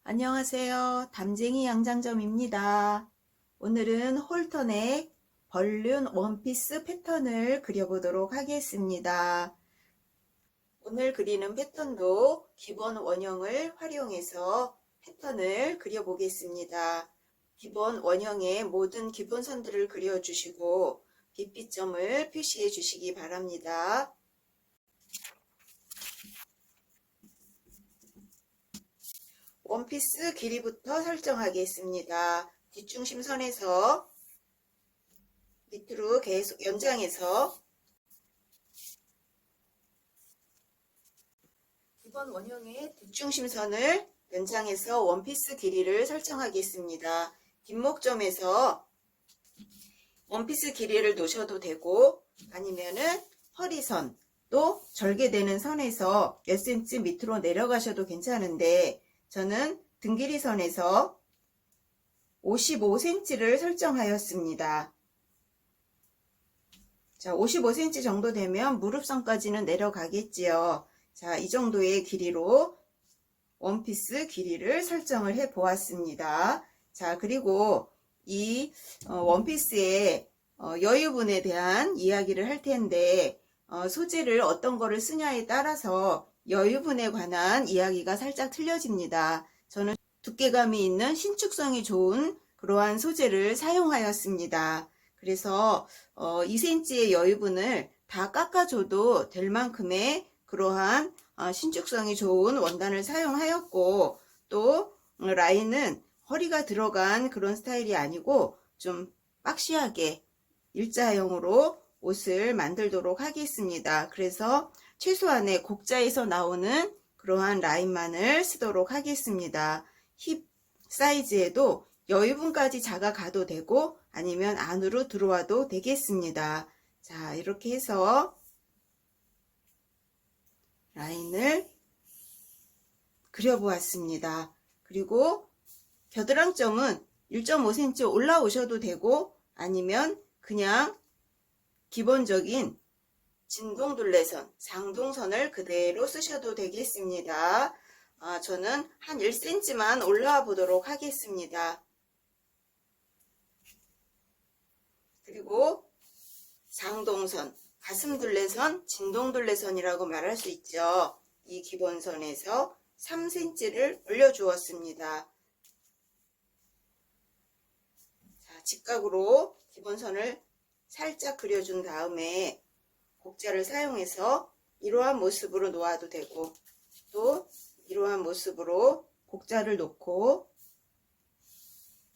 안녕하세요. 담쟁이 양장점입니다. 오늘은 홀턴의 벌룬 원피스 패턴을 그려보도록 하겠습니다. 오늘 그리는 패턴도 기본 원형을 활용해서 패턴을 그려보겠습니다. 기본 원형의 모든 기본선들을 그려주시고 빗빗점을 표시해 주시기 바랍니다. 원피스 길이부터 설정하겠습니다. 뒷중심선에서 밑으로 계속 연장해서 기본 원형의 뒷중심선을 연장해서 원피스 길이를 설정하겠습니다. 뒷목점에서 원피스 길이를 놓으셔도 되고 아니면은 허리선 또 절개되는 선에서 몇 cm 밑으로 내려가셔도 괜찮은데 저는 등 길이 선에서 55cm를 설정하였습니다. 자, 55cm 정도 되면 무릎선까지는 내려가겠지요. 자, 이 정도의 길이로 원피스 길이를 설정을 해 보았습니다. 자, 그리고 이 원피스의 여유분에 대한 이야기를 할 텐데 소재를 어떤 거를 쓰냐에 따라서 여유분에 관한 이야기가 살짝 틀려집니다. 저는 두께감이 있는 신축성이 좋은 그러한 소재를 사용하였습니다. 그래서 2cm의 여유분을 다 깎아줘도 될 만큼의 그러한 신축성이 좋은 원단을 사용하였고 또 라인은 허리가 들어간 그런 스타일이 아니고 좀 박시하게 일자형으로 옷을 만들도록 하겠습니다. 그래서 최소한의 곡자에서 나오는 그러한 라인만을 쓰도록 하겠습니다. 힙 사이즈에도 여유분까지 작아가도 되고 아니면 안으로 들어와도 되겠습니다. 자, 이렇게 해서 라인을 그려보았습니다. 그리고 겨드랑점은 1.5cm 올라오셔도 되고 아니면 그냥 기본적인 진동둘레선, 상동선을 그대로 쓰셔도 되겠습니다. 저는 한 1cm만 올라와 보도록 하겠습니다. 그리고 상동선, 가슴둘레선, 진동둘레선이라고 말할 수 있죠. 이 기본선에서 3cm를 올려주었습니다. 자, 직각으로 기본선을 살짝 그려준 다음에 곡자를 사용해서 이러한 모습으로 놓아도 되고 또 이러한 모습으로 곡자를 놓고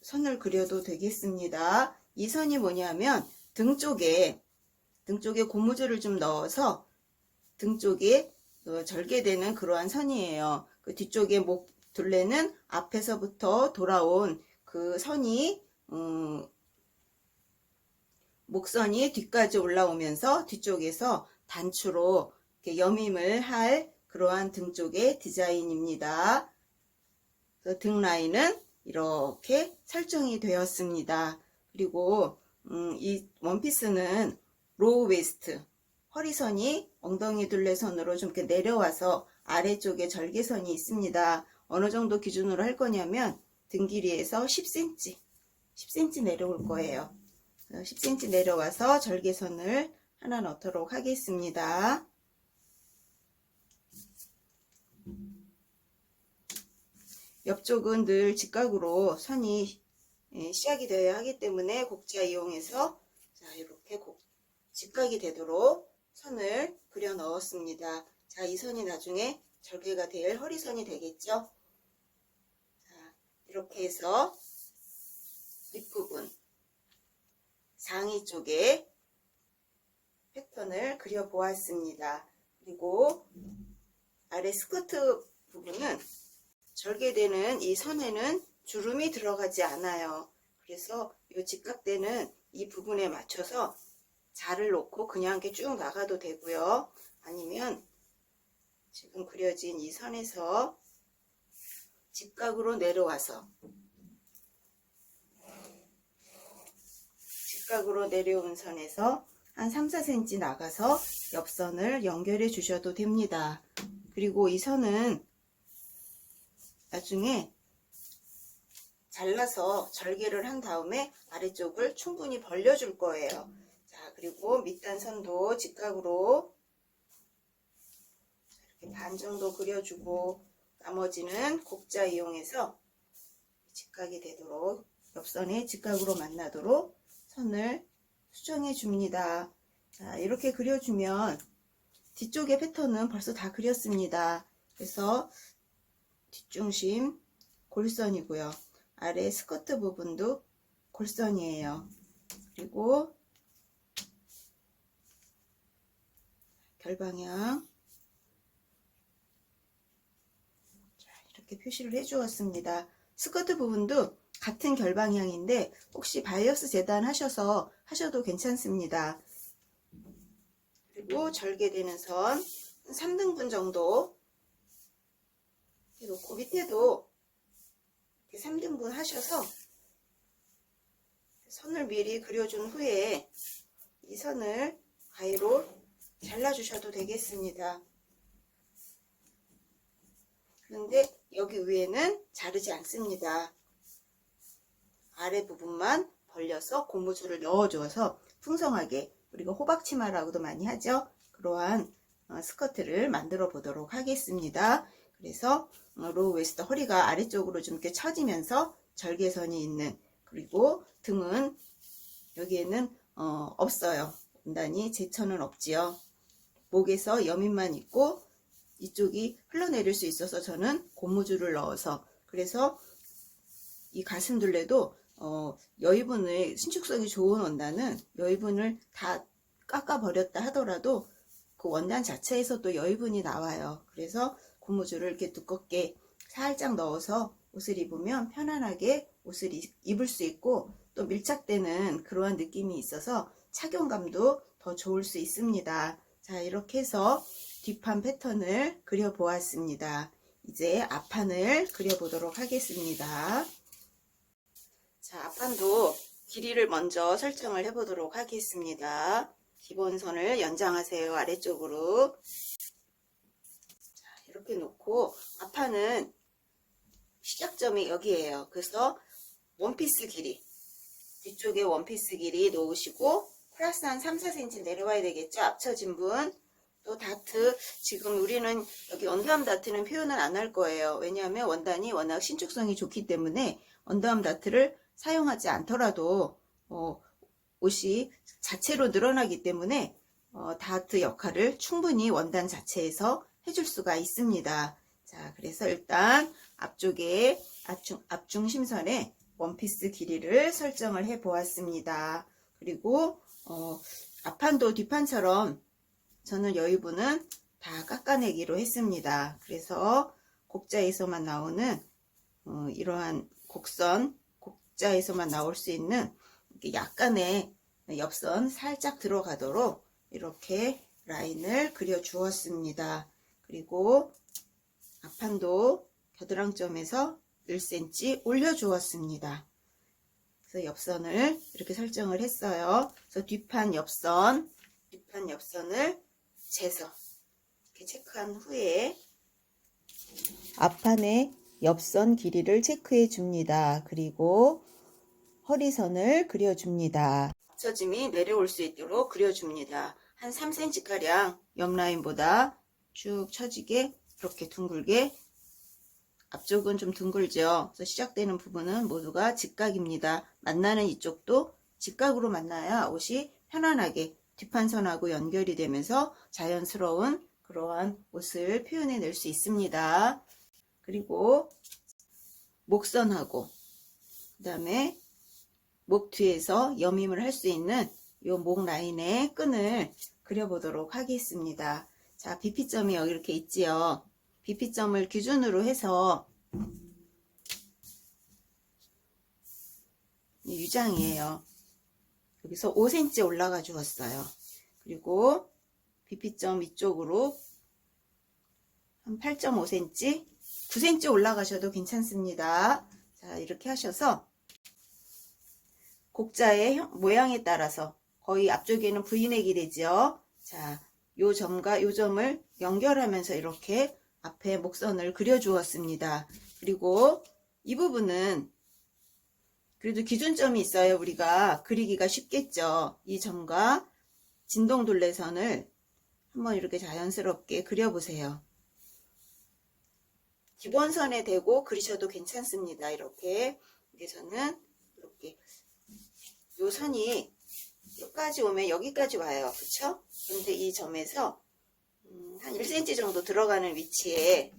선을 그려도 되겠습니다. 이 선이 뭐냐면 등 쪽에 고무줄을 좀 넣어서 등 쪽에 절개되는 그러한 선이에요. 그 뒤쪽에 목 둘레는 앞에서부터 돌아온 그 선이 목선이 뒤까지 올라오면서 뒤쪽에서 단추로 이렇게 여밈을 할 그러한 등 쪽의 디자인입니다. 등 라인은 이렇게 설정이 되었습니다. 그리고 이 원피스는 로우 웨스트, 허리선이 엉덩이 둘레선으로 좀 이렇게 내려와서 아래쪽에 절개선이 있습니다. 어느 정도 기준으로 할 거냐면 등 길이에서 10cm 내려올 거예요. 10cm 내려와서 절개선을 하나 넣도록 하겠습니다. 옆쪽은 늘 직각으로 선이 시작이 되어야 하기 때문에 곡자 이용해서 자, 이렇게 직각이 되도록 선을 그려 넣었습니다. 자, 이 선이 나중에 절개가 될 허리선이 되겠죠. 자, 이렇게 해서 윗부분 상의 쪽에 패턴을 그려 보았습니다. 그리고 아래 스커트 부분은 절개되는 이 선에는 주름이 들어가지 않아요. 그래서 이 직각되는 이 부분에 맞춰서 자를 놓고 그냥 이렇게 쭉 나가도 되고요. 아니면 지금 그려진 이 선에서 직각으로 내려와서 직각으로 내려온 선에서 한 3, 4cm 나가서 옆선을 연결해 주셔도 됩니다. 그리고 이 선은 나중에 잘라서 절개를 한 다음에 아래쪽을 충분히 벌려줄 거예요. 자, 그리고 밑단선도 직각으로 이렇게 반 정도 그려주고 나머지는 곡자 이용해서 직각이 되도록 옆선에 직각으로 만나도록 선을 수정해 줍니다. 자, 이렇게 그려주면 뒤쪽의 패턴은 벌써 다 그렸습니다. 그래서 뒷중심 골선이고요. 아래 스커트 부분도 골선이에요. 그리고 결방향 이렇게 표시를 해 주었습니다. 스커트 부분도 같은 결방향인데 혹시 바이어스 재단 하셔도 괜찮습니다. 그리고 절개되는 선 3등분 정도 놓고 밑에도 이렇게 3등분 하셔서 선을 미리 그려준 후에 이 선을 가위로 잘라주셔도 되겠습니다. 그런데 여기 위에는 자르지 않습니다. 아래 부분만 벌려서 고무줄을 넣어줘서 풍성하게, 그리고 호박치마라고도 많이 하죠. 그러한 스커트를 만들어 보도록 하겠습니다. 그래서 로우 웨스트 허리가 아래쪽으로 좀 이렇게 처지면서 절개선이 있는, 그리고 등은 여기에는 없어요. 원단이 제천은 없지요. 목에서 여민만 있고 이쪽이 흘러내릴 수 있어서 저는 고무줄을 넣어서, 그래서 이 가슴둘레도 여위분의 신축성이 좋은 원단은 여위분을 다 깎아 버렸다 하더라도 그 원단 자체에서 또 여위분이 나와요. 그래서 고무줄을 이렇게 두껍게 살짝 넣어서 옷을 입으면 편안하게 옷을 입을 수 있고 또 밀착되는 그러한 느낌이 있어서 착용감도 더 좋을 수 있습니다. 자, 이렇게 해서 뒷판 패턴을 그려 보았습니다. 이제 앞판을 그려 보도록 하겠습니다. 자, 앞판도 길이를 먼저 설정을 해 보도록 하겠습니다. 기본선을 연장하세요. 아래쪽으로. 자, 이렇게 놓고 앞판은 시작점이 여기에요. 그래서 원피스 길이, 뒤쪽에 원피스 길이 놓으시고 플러스 한 3, 4cm 내려와야 되겠죠. 앞처진 분. 또 다트, 지금 우리는 여기 언더암 다트는 표현을 안 할 거예요. 왜냐하면 원단이 워낙 신축성이 좋기 때문에 언더암 다트를 사용하지 않더라도 옷이 자체로 늘어나기 때문에 다트 역할을 충분히 원단 자체에서 해줄 수가 있습니다. 자, 그래서 일단 앞쪽에 앞중심선에 원피스 길이를 설정을 해 보았습니다. 그리고 앞판도 뒷판처럼 저는 여위분은 다 깎아내기로 했습니다. 그래서 곡자에서만 나오는 이러한 곡자에서만 나올 수 있는 약간의 옆선 살짝 들어가도록 이렇게 라인을 그려 주었습니다. 그리고 앞판도 겨드랑점에서 1cm 올려 주었습니다. 그래서 옆선을 이렇게 설정을 했어요. 그래서 뒷판 옆선을 재서 이렇게 체크한 후에 앞판의 옆선 길이를 체크해 줍니다. 그리고 허리선을 그려줍니다. 합쳐짐이 내려올 수 있도록 그려줍니다. 한 3cm 가량 옆라인보다 쭉 처지게 이렇게 둥글게, 앞쪽은 좀 둥글죠. 그래서 시작되는 부분은 모두가 직각입니다. 만나는 이쪽도 직각으로 만나야 옷이 편안하게 뒷판선하고 연결이 되면서 자연스러운 그러한 옷을 표현해 낼 수 있습니다. 그리고 목선하고 그 다음에 목 뒤에서 여밈을 할 수 있는 이 목 라인의 끈을 그려보도록 하겠습니다. 자, BP점이 여기 이렇게 있지요. BP점을 기준으로 해서 유장이에요. 여기서 5cm 올라가 주었어요. 그리고 BP점 위쪽으로 한 8.5cm, 9cm 올라가셔도 괜찮습니다. 자, 이렇게 하셔서 곡자의 모양에 따라서 거의 앞쪽에는 V넥이 되죠. 자, 요 점과 요 점을 연결하면서 이렇게 앞에 목선을 그려 주었습니다. 그리고 이 부분은 그래도 기준점이 있어야 우리가 그리기가 쉽겠죠. 이 점과 진동둘레선을 한번 이렇게 자연스럽게 그려보세요. 기본선에 대고 그리셔도 괜찮습니다. 이렇게. 저는 이렇게 요 선이 여기까지 오면 여기까지 와요. 그쵸? 그런데 이 점에서 한 1cm 정도 들어가는 위치에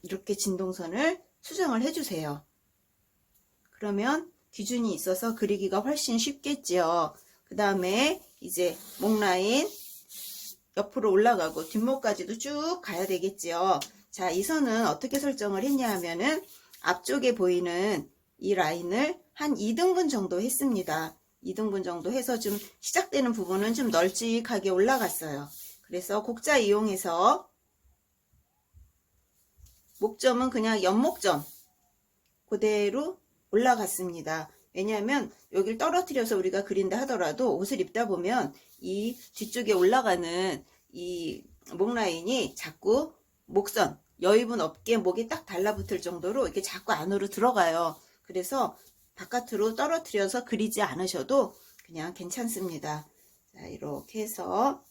이렇게 진동선을 수정을 해주세요. 그러면 기준이 있어서 그리기가 훨씬 쉽겠죠. 그 다음에 이제 목 라인 옆으로 올라가고 뒷목까지도 쭉 가야 되겠죠. 자, 이 선은 어떻게 설정을 했냐 하면은 앞쪽에 보이는 이 라인을 한 2등분 정도 했습니다. 2등분 정도 해서 좀 시작되는 부분은 좀 널찍하게 올라갔어요. 그래서 곡자 이용해서 목점은 그냥 옆목점 그대로 올라갔습니다. 왜냐하면 여기를 떨어뜨려서 우리가 그린다 하더라도 옷을 입다 보면 이 뒤쪽에 올라가는 이 목 라인이 자꾸 목선, 여유분 없게 목에 딱 달라붙을 정도로 이렇게 자꾸 안으로 들어가요. 그래서 바깥으로 떨어뜨려서 그리지 않으셔도 그냥 괜찮습니다. 자, 이렇게 해서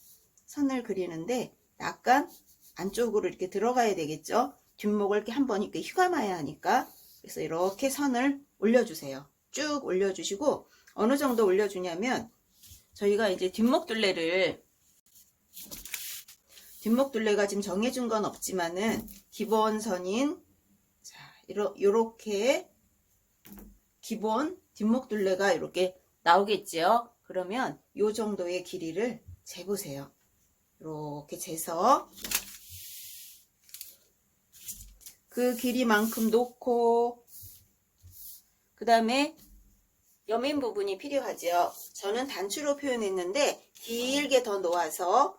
선을 그리는데 약간 안쪽으로 이렇게 들어가야 되겠죠. 뒷목을 이렇게 한번 이렇게 휘감아야 하니까. 그래서 이렇게 선을 올려주세요. 쭉 올려주시고 어느 정도 올려주냐면 저희가 이제 뒷목둘레가 지금 정해준 건 없지만은 기본선인 자 요렇게 기본 뒷목둘레가 이렇게 나오겠죠. 그러면 요 정도의 길이를 재보세요. 이렇게 재서 그 길이만큼 놓고 그 다음에 여민 부분이 필요하죠. 저는 단추로 표현했는데 길게 더 놓아서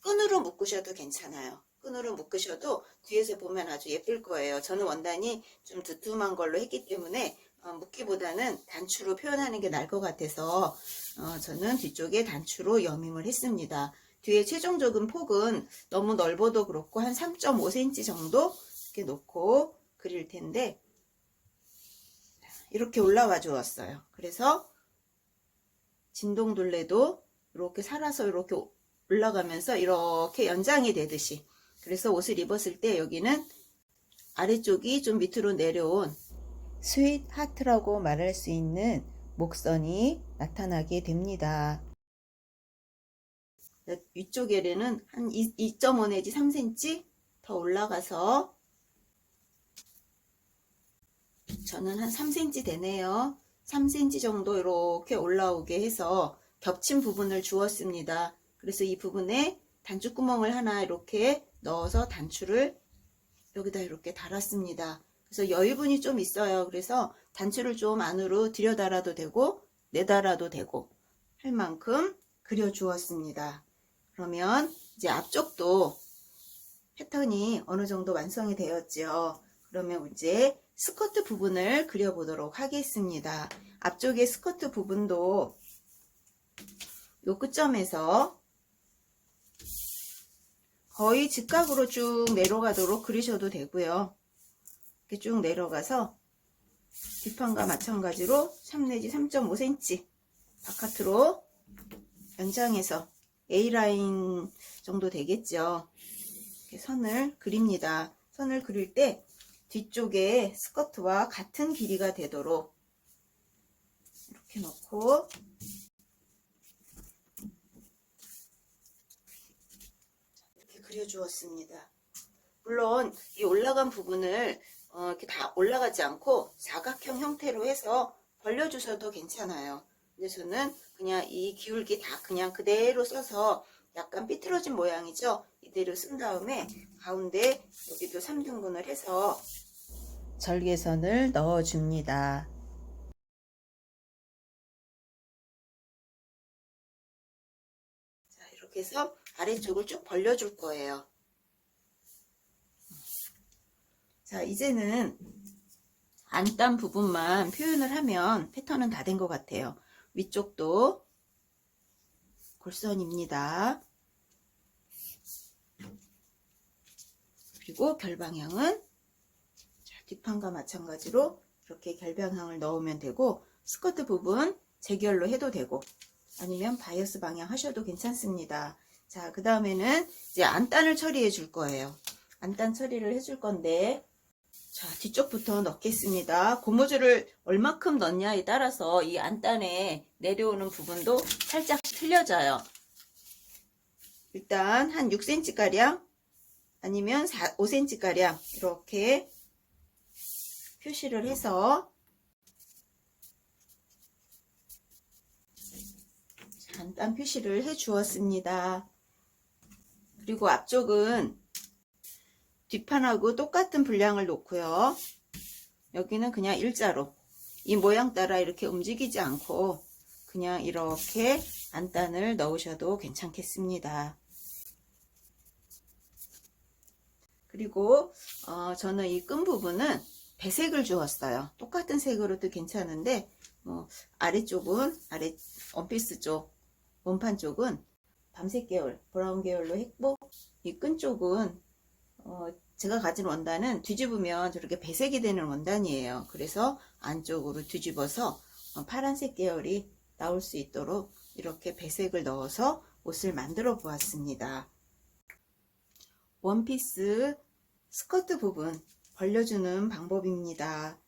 끈으로 묶으셔도 괜찮아요. 끈으로 묶으셔도 뒤에서 보면 아주 예쁠 거예요. 저는 원단이 좀 두툼한 걸로 했기 때문에 묶기보다는 단추로 표현하는 게 나을 것 같아서 저는 뒤쪽에 단추로 여밈을 했습니다. 뒤에 최종적인 폭은 너무 넓어도 그렇고 한 3.5cm 정도 이렇게 놓고 그릴 텐데 이렇게 올라와 주었어요. 그래서 진동둘레도 이렇게 살아서 이렇게 올라가면서 이렇게 연장이 되듯이 그래서 옷을 입었을 때 여기는 아래쪽이 좀 밑으로 내려온 스윗 하트라고 말할 수 있는 목선이 나타나게 됩니다. 위쪽에는 한 2.5 내지 3cm 더 올라가서 저는 한 3cm 되네요. 3cm 정도 이렇게 올라오게 해서 겹친 부분을 주었습니다. 그래서 이 부분에 단추구멍을 하나 이렇게 넣어서 단추를 여기다 이렇게 달았습니다. 그래서 여유분이 좀 있어요. 그래서 단추를 좀 안으로 들여달아도 되고 내달아도 되고 할 만큼 그려 주었습니다. 그러면 이제 앞쪽도 패턴이 어느 정도 완성이 되었죠. 그러면 이제 스커트 부분을 그려보도록 하겠습니다. 앞쪽의 스커트 부분도 요 끝점에서 거의 직각으로 쭉 내려가도록 그리셔도 되고요. 이렇게 쭉 내려가서 뒷판과 마찬가지로 3 내지 3.5cm 바깥으로 연장해서 A라인 정도 되겠죠. 이렇게 선을 그립니다. 선을 그릴 때 뒤쪽에 스커트와 같은 길이가 되도록 이렇게 놓고 이렇게 그려주었습니다. 물론 이 올라간 부분을 이렇게 다 올라가지 않고 사각형 형태로 해서 벌려주셔도 괜찮아요. 근데 저는 그냥 이 기울기 다 그냥 그대로 써서 약간 삐뚤어진 모양이죠. 이대로 쓴 다음에 가운데 여기도 3등분을 해서 절개선을 넣어줍니다. 자, 이렇게 해서 아래쪽을 쭉 벌려줄 거예요. 자, 이제는 안단 부분만 표현을 하면 패턴은 다 된 것 같아요. 위쪽도 골선입니다. 그리고 결방향은 뒷판과 마찬가지로 이렇게 결방향을 넣으면 되고, 스커트 부분 재결로 해도 되고 아니면 바이어스 방향 하셔도 괜찮습니다. 자, 그 다음에는 이제 안단을 처리해 줄 거예요. 안단 처리를 해줄 건데, 자, 뒤쪽부터 넣겠습니다. 고무줄을 얼마큼 넣냐에 따라서 이 안단에 내려오는 부분도 살짝 틀려져요. 일단 한 6cm 가량 아니면 5cm 가량 이렇게 표시를 해서 안단 표시를 해 주었습니다. 그리고 앞쪽은 뒷판하고 똑같은 분량을 놓고요. 여기는 그냥 일자로 이 모양 따라 이렇게 움직이지 않고 그냥 이렇게 안단을 넣으셔도 괜찮겠습니다. 그리고 저는 이 끈 부분은 배색을 주었어요. 똑같은 색으로도 괜찮은데 아래쪽은 원피스 쪽, 원판 쪽은 밤색 계열, 브라운 계열로 했고, 이 끈 쪽은 제가 가진 원단은 뒤집으면 저렇게 배색이 되는 원단이에요. 그래서 안쪽으로 뒤집어서 파란색 계열이 나올 수 있도록 이렇게 배색을 넣어서 옷을 만들어 보았습니다. 원피스 스커트 부분 벌려주는 방법입니다.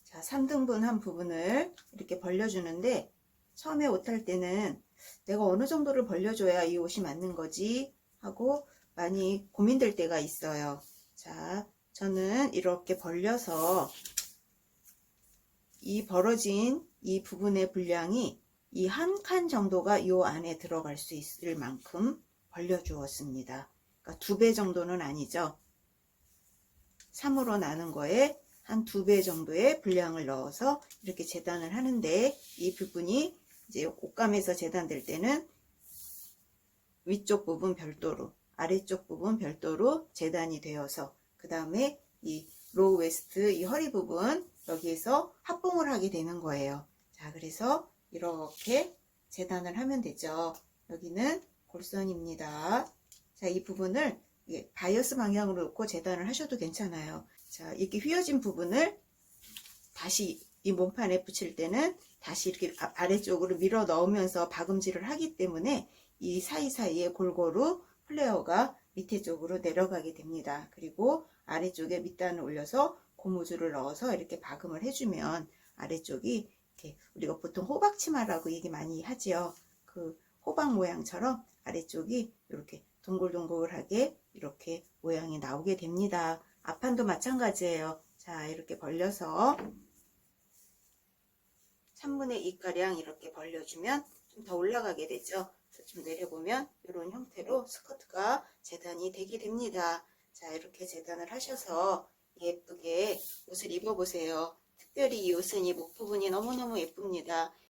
자, 3등분 한 부분을 이렇게 벌려주는데, 처음에 옷 할 때는 내가 어느 정도를 벌려줘야 이 옷이 맞는 거지 하고 많이 고민될 때가 있어요. 자, 저는 이렇게 벌려서 이 벌어진 이 부분의 분량이 이 한 칸 정도가 이 안에 들어갈 수 있을 만큼 벌려주었습니다. 그러니까 2배 정도는 아니죠. 3으로 나눈 거에 한 2배 정도의 분량을 넣어서 이렇게 재단을 하는데, 이 부분이 이제 옷감에서 재단될 때는 위쪽 부분 별도로, 아래쪽 부분 별도로 재단이 되어서, 그 다음에 이 로우 웨스트, 이 허리 부분 여기에서 합봉을 하게 되는 거예요. 자, 그래서 이렇게 재단을 하면 되죠. 여기는 골선입니다. 자, 이 부분을 바이어스 방향으로 놓고 재단을 하셔도 괜찮아요. 자, 이렇게 휘어진 부분을 다시 이 몸판에 붙일 때는 다시 이렇게 아래쪽으로 밀어 넣으면서 박음질을 하기 때문에 이 사이사이에 골고루 플레어가 밑에 쪽으로 내려가게 됩니다. 그리고 아래쪽에 밑단을 올려서 고무줄을 넣어서 이렇게 박음을 해주면 아래쪽이 이렇게, 우리가 보통 호박치마라고 얘기 많이 하지요. 그 호박 모양처럼 아래쪽이 이렇게 동글동글하게 이렇게 모양이 나오게 됩니다. 앞판도 마찬가지예요. 자, 이렇게 벌려서 3분의 2가량 이렇게 벌려주면 좀 더 올라가게 되죠. 좀 내려보면 이런 형태로 스커트가 재단이 되게 됩니다. 자, 이렇게 재단을 하셔서 예쁘게 옷을 입어보세요. 특별히 이 옷은 이 목 부분이 너무너무 예쁩니다.